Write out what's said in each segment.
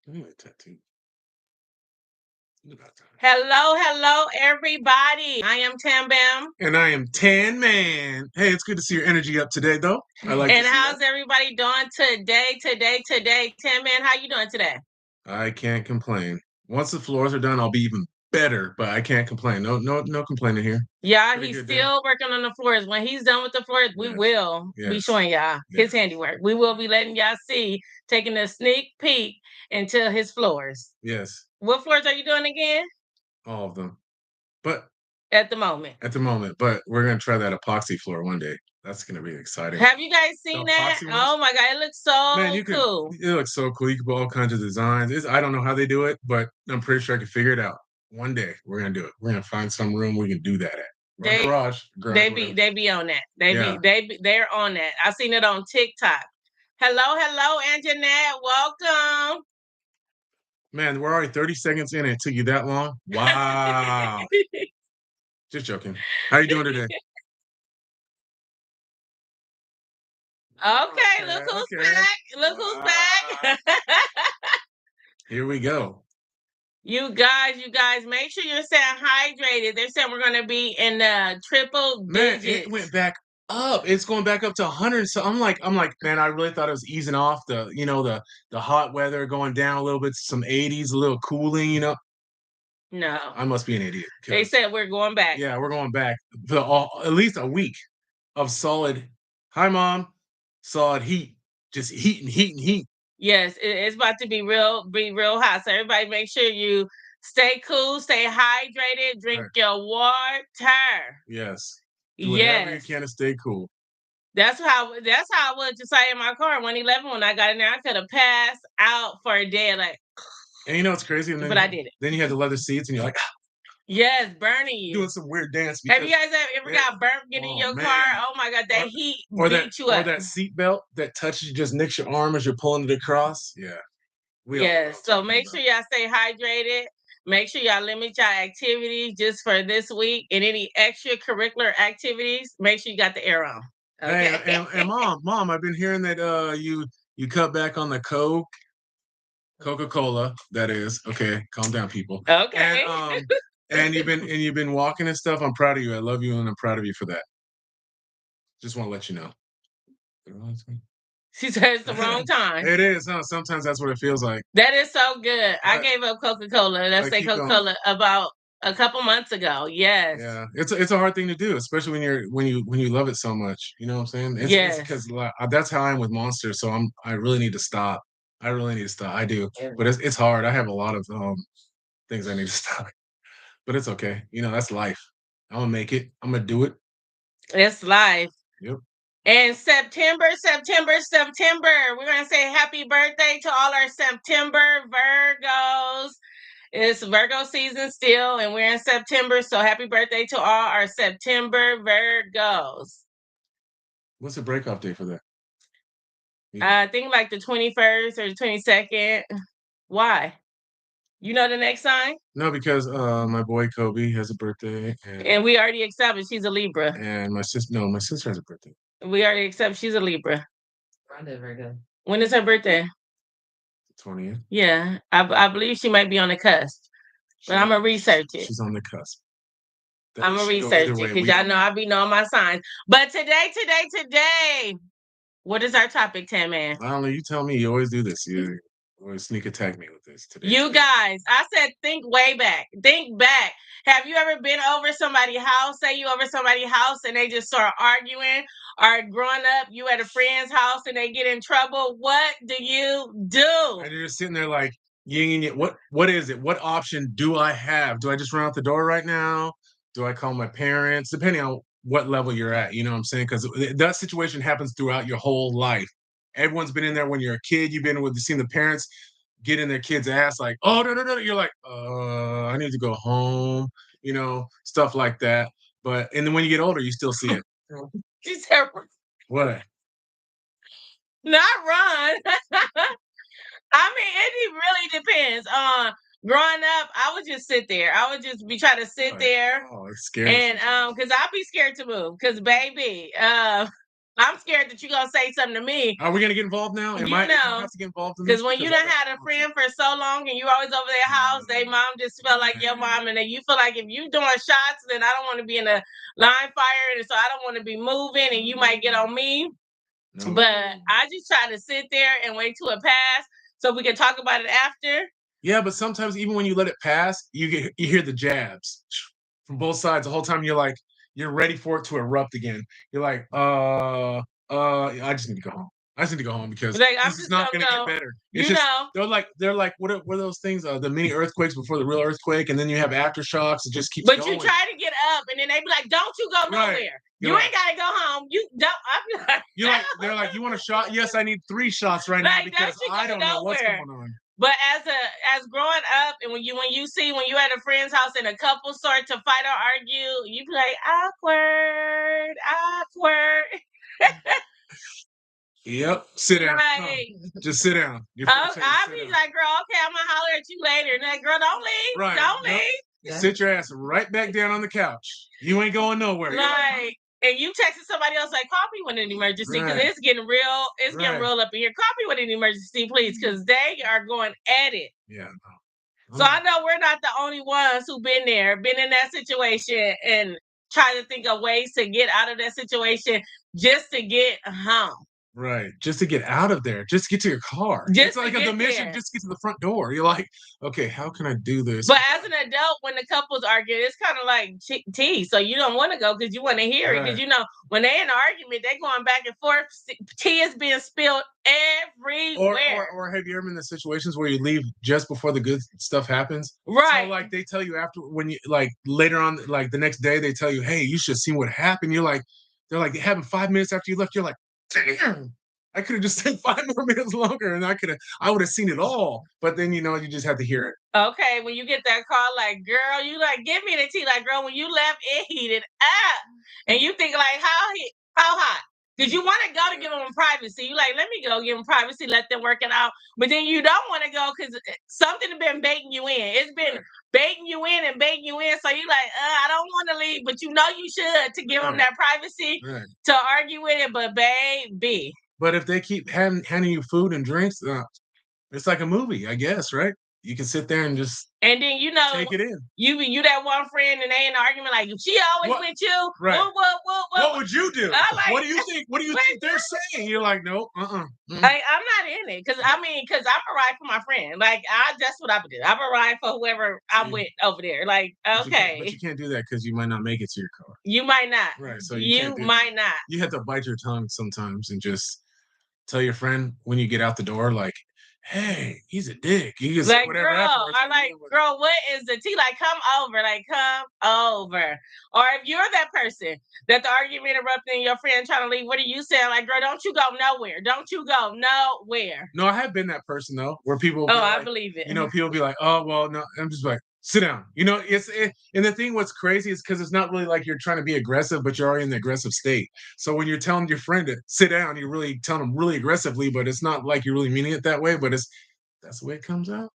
Anyway, tattoo. About time. Hello, hello, everybody. I am Tam Bam. And I am Tan Man. Hey, it's good to see your energy up today, though. I like And to see how's everybody doing today? Tam Man, how you doing today? I can't complain. Once the floors are done, I'll be even better, but I can't complain. No complaining here. Yeah, Pretty he's good day. still working on the floors. When he's done with the floors, we Yes. will be Yes. showing y'all his handiwork. We will be letting y'all see, taking a sneak peek into his floors. Yes, What floors are you doing again all of them. But at the moment? but we're gonna try that epoxy floor one day. That's gonna be exciting. Have you guys seen that? epoxy ones? Oh my God, it looks so Man, cool. it looks so cool. You can put all kinds of designs. I don't know how they do it, but I'm pretty sure I can figure it out. One day we're gonna do it. We're gonna find some room we can do that at. They Garage, they whatever. be on that. Yeah. They're on that. I seen it on TikTok. Hello, Anjanette. Welcome. Man, we're already 30 seconds in and it took you that long? Wow. Just joking. How you doing today? Okay, look who's back. Look who's back. Here we go. You guys, make sure you're staying hydrated. They're saying we're gonna be in the triple Man, digits. it went back up. It's going back up to 100. So I'm like, man, I really thought it was easing off the hot weather going down a little bit, some 80s, a little cooling, No. I must be an idiot. They said we're going back. Yeah, we're going back for at least a week of solid. Hi, Mom. Solid heat, just heat and heat and heat. Yes, it's about to be real hot. So everybody, make sure you stay cool, stay hydrated, drink your water. Yes. Do whatever you can to stay cool. That's how I was just like in my car 111 when I got in there. I could have passed out for a day, like. And you know what's crazy? But I did it. Then you had the leather seats, and you're like, yes, burning you. Doing some weird dance. Have you guys ever got burnt getting in your car? Oh my God, that heat beat you up. Or that seat belt that touches, just nicks your arm as you're pulling it across. Yeah. Yes. So make sure y'all stay hydrated. Make sure y'all limit y'all activities just for this week, and any extracurricular activities. Make sure you got the air on. Okay. Hey, and mom, I've been hearing that you cut back on the Coca-Cola. That is okay. Calm down, people. Okay. And you've been walking and stuff. I'm proud of you. I love you, and I'm proud of you for that. Just want to let you know. She said it's the wrong time. It is, huh? Sometimes that's what it feels like. That is so good. I gave up Coca-Cola. Let's say Coca-Cola about a couple months ago. Yes. Yeah, it's a hard thing to do, especially when you love it so much. You know what I'm saying? Yes. Because that's how I am with Monster. So I really need to stop. I really need to stop. I do, but it's hard. I have a lot of things I need to stop, but it's okay. That's life. I'm gonna make it. I'm gonna do it. It's life. Yep. And September, we're going to say happy birthday to all our September Virgos. It's Virgo season still, and we're in September, so happy birthday to all our September Virgos. What's the breakoff day for that? I think like the 21st or the 22nd. Why? You know the next sign? No, because my boy Kobe has a birthday, and we already established she's a Libra. And my sister has a birthday. We already accept she's a Libra. Rhonda Virgo. When is her birthday? 20th. Yeah, I believe she might be on the cusp, but I'm gonna research it. She's on the cusp. I'm gonna research it because y'all know I be knowing my signs. But today, what is our topic, Tam Man? I don't know. You tell me. You always do this. You always sneak attack me with this today. You guys, I said think way back. Think back. Have you ever been over somebody's house? Say you over somebody's house and they just start arguing, or growing up, you at a friend's house and they get in trouble. What do you do? And you're just sitting there like, what is it? What option do I have? Do I just run out the door right now? Do I call my parents? Depending on what level you're at, you know what I'm saying? Because that situation happens throughout your whole life. Everyone's been in there when you're a kid. You've seen the parents get in their kids' ass like, oh, no. You're like, I need to go home, stuff like that. And then when you get older, you still see it. She's terrible. What? Not run. I mean, it really depends. Growing up, I would just sit there. I would just be trying to sit there. Oh, it's scary. And because I'd be scared to move. Because baby, I'm scared that you're gonna say something to me. Are we gonna get involved now? Am You I know, have to get involved in this? because when you Because done had a friend for so long and you always over their house, they mom just felt like your mom, and then you feel like if you doing shots, then I don't want to be in a line fire, and so I don't want to be moving, and you might get on me. No. But I just try to sit there and wait till it pass so we can talk about it after. Yeah, but sometimes even when you let it pass, you hear the jabs from both sides the whole time. You're ready for it to erupt again. You're like, I just need to go home. I just need to go home because Like, I'm this is just not gonna gonna go. get better. You It's just know, they're like what are those things? The mini earthquakes before the real earthquake, and then you have aftershocks. It just keeps but going. you try to get up, and then they be like, "Don't you go Right. nowhere. You're You like- ain't gotta go home. You don't." I'm like, You're like they're like, you want a shot? Yes, I need 3 shots right now Like, because don't you I go don't know what's nowhere. going on. But as growing up, and when you see when you at a friend's house and a couple start to fight or argue, you be like, awkward. Yep. Sit down. Right. Just sit down. Your friend says I'll sit be down. like, girl, okay, I'm gonna holler at you later. And that girl, don't leave. Right. Don't Yep. leave. Sit your ass right back down on the couch. You ain't going nowhere. Like, and you texting somebody else like, call me when an emergency, because Right. it's getting real. It's getting Right. real up in here. Call me when an emergency, please, because they are going at it. Yeah. No. So I know we're not the only ones who've been there, been in that situation, and try to think of ways to get out of that situation just to get home. Right. Just to get out of there. Just get to your car. Just It's to like get the mission. there. Just get to the front door. You're like, okay, how can I do this? But as an adult, when the couples argue, it's kind of like tea. So you don't want to go because you want to hear it. Right. Because you know, when they're in an argument, they're going back and forth. Tea is being spilled everywhere. Or have you ever been in the situations where you leave just before the good stuff happens? Right. So like they tell you after when you like later on, like the next day, they tell you, hey, you should see what happened. You're like, they're like having 5 minutes after you left. You're like, damn. I could have just stayed 5 more minutes longer and I would have seen it all. But then, you just have to hear it. Okay, when you get that call, like, girl, you like, give me the tea. Like, girl, when you left, it heated up. And you think, like, how hot? Because you want to go to give them privacy. You like, let me go give them privacy, let them work it out. But then you don't want to go because something has been baiting you in. It's been baiting you in and baiting you in. So you like, I don't want to leave, but you know you should to give them that privacy to argue with it. But baby. But if they keep handing you food and drinks, it's like a movie, I guess, right? You can sit there and just and then take it in. You that one friend and they in an argument like she always with you. Right. What would you do? Like, what do you think? What do you think they're saying? You're like, no, Like, I'm not in it because I'm a ride for my friend. Like that's what I would do. I'm a ride for whoever I'm with over there. Like, okay, but you can't do that because you might not make it to your car. You might not. Right. So you might not. You have to bite your tongue sometimes and just tell your friend when you get out the door, like, hey, he's a dick. You can like, whatever girl, I'm like, girl, what is the tea? Like, come over. Like, come over. Or if you're that person that the argument erupted and your friend trying to leave, what are you saying? Like, girl, don't you go nowhere. Don't you go nowhere. No, I have been that person though, where people I believe it. People be like, oh well, no, I'm just like, sit down. And the thing what's crazy is because it's not really like you're trying to be aggressive, but you're already in the aggressive state. So when you're telling your friend to sit down, you're really telling them really aggressively, but it's not like you're really meaning it that way, but that's the way it comes out.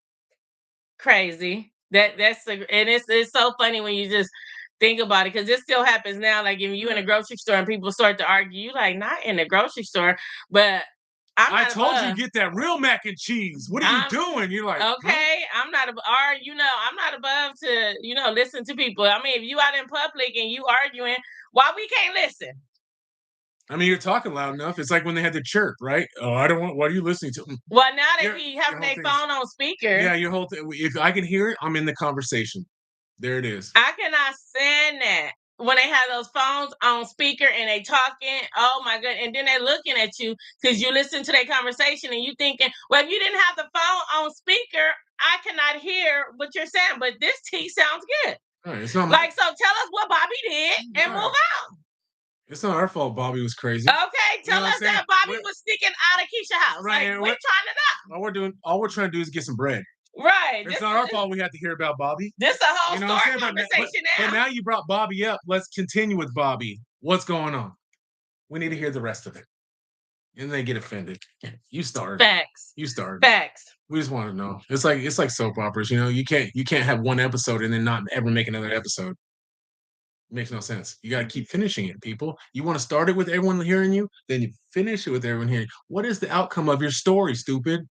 Crazy. And it's so funny when you just think about it, because this still happens now. Like if you in a grocery store and people start to argue, you like, not in the grocery store, but I told you get that real mac and cheese. What are you doing? You're like, okay, I'm not above to, listen to people. I mean, if you out in public and you arguing, why we can't listen? I mean, you're talking loud enough. It's like when they had the chirp, right? Oh, I don't want. What are you listening to? Well, now that we have their phone on speaker. Yeah, your whole thing. If I can hear it, I'm in the conversation. There it is. I cannot stand that. When they have those phones on speaker and they talking, oh my god, and then they're looking at you because you listen to their conversation and you thinking, well, if you didn't have the phone on speaker, I cannot hear what you're saying, but this tea sounds good. Right, it's not like, so tell us what Bobby did and move on. It's not our fault Bobby was crazy. Okay, tell us that Bobby was sticking out of Keisha's house. Right, like, we're trying to know. All we're trying to do is get some bread. Right. It's not our fault we had to hear about Bobby. This is a whole story conversation now. But now you brought Bobby up. Let's continue with Bobby. What's going on? We need to hear the rest of it. And they get offended. You started. Facts. You started. Facts. We just want to know. It's like soap operas, you can't have one episode and then not ever make another episode. Makes no sense. You gotta keep finishing it, people. You wanna start it with everyone hearing you, then you finish it with everyone hearing you. What is the outcome of your story, stupid?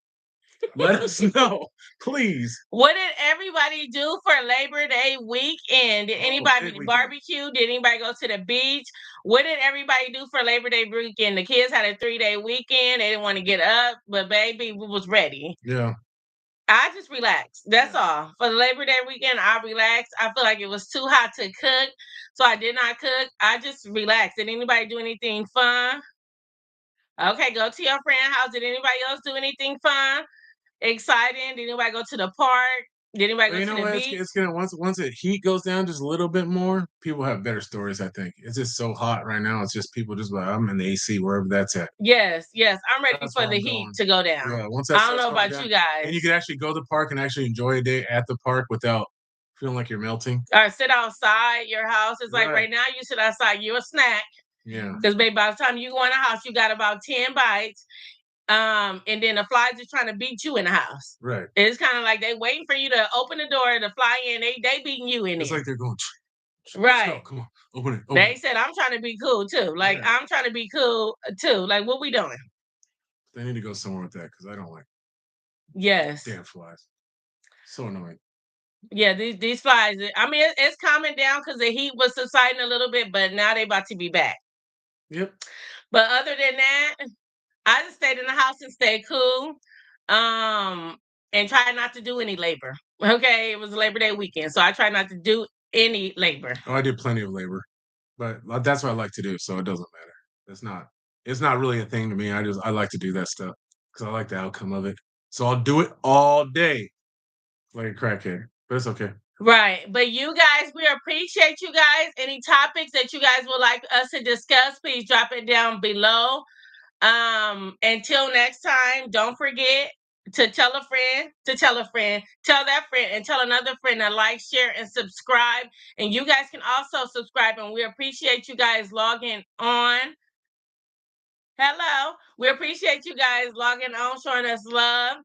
Let us know, please. What did everybody do for Labor Day weekend? Did Oh, anybody big weekend. barbecue? Did anybody go to the beach? What did everybody do for Labor Day weekend? The kids had a 3-day weekend. They didn't want to get up, but baby, we was ready. Yeah. I just relaxed. That's Yeah. all. For the Labor Day weekend, I relaxed. I feel like it was too hot to cook, so I did not cook. I just relaxed. Did anybody do anything fun? Okay, go to your friend house. Did anybody else do anything fun? Exciting? Did anybody go to the park? Did anybody Well, go you to know the what? beach? It's gonna once the heat goes down just a little bit more, people have better stories, I think. It's just so hot right now. It's just people just like, I'm in the AC wherever that's at. Yes, yes. I'm ready That's for where the I'm heat going. to go down. Yeah, once that I don't starts know going about down, you and you guys. can actually go to the park and actually enjoy a day at the park without feeling like you're melting. Or sit outside your house. It's like Right. right now you sit outside, you a snack. Yeah. Because baby, by the time you go in the house, you got about 10 bites. And then the flies are trying to beat you in the house. Right. It's kind of like they waiting for you to open the door to fly in. They beating you in It's there. like they're going, let's go. Right. Come on. Open it. Open They it. said I'm trying to be cool too. Like Yeah. I'm trying to be cool too. Like what we doing? They need to go somewhere with that because I don't like Yes. damn flies. So annoying. Yeah, these flies. I mean, it's calming down because the heat was subsiding a little bit, but now they about to be back. Yep. But other than that, I just stayed in the house and stayed cool. Um, and try not to do any labor. Okay, it was Labor Day weekend, so I try not to do any labor. Oh, I did plenty of labor, but that's what I like to do, so it doesn't matter. It's not really a thing to me. I like to do that stuff because I like the outcome of it. So I'll do it all day like a crackhead, but it's okay. Right. But you guys, we appreciate you guys. Any topics that you guys would like us to discuss, please drop it down below. Until next time, don't forget to tell a friend, to tell a friend, tell that friend, and tell another friend to like, share, and subscribe. And you guys can also subscribe, and we appreciate you guys logging on. Hello. We appreciate you guys logging on, showing us love.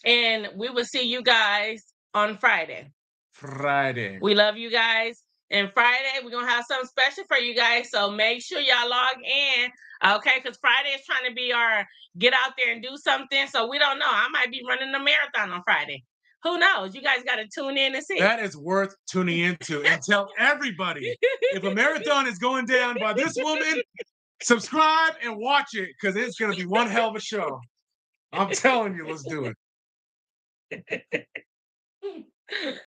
And we will see you guys on Friday. Friday. We love you guys. And Friday, we're going to have something special for you guys. So make sure y'all log in. Okay. Because Friday is trying to be our get out there and do something. So we don't know. I might be running a marathon on Friday. Who knows? You guys got to tune in and see. That is worth tuning into and tell everybody if a marathon is going down by this woman, subscribe and watch it because it's going to be one hell of a show. I'm telling you, let's do it.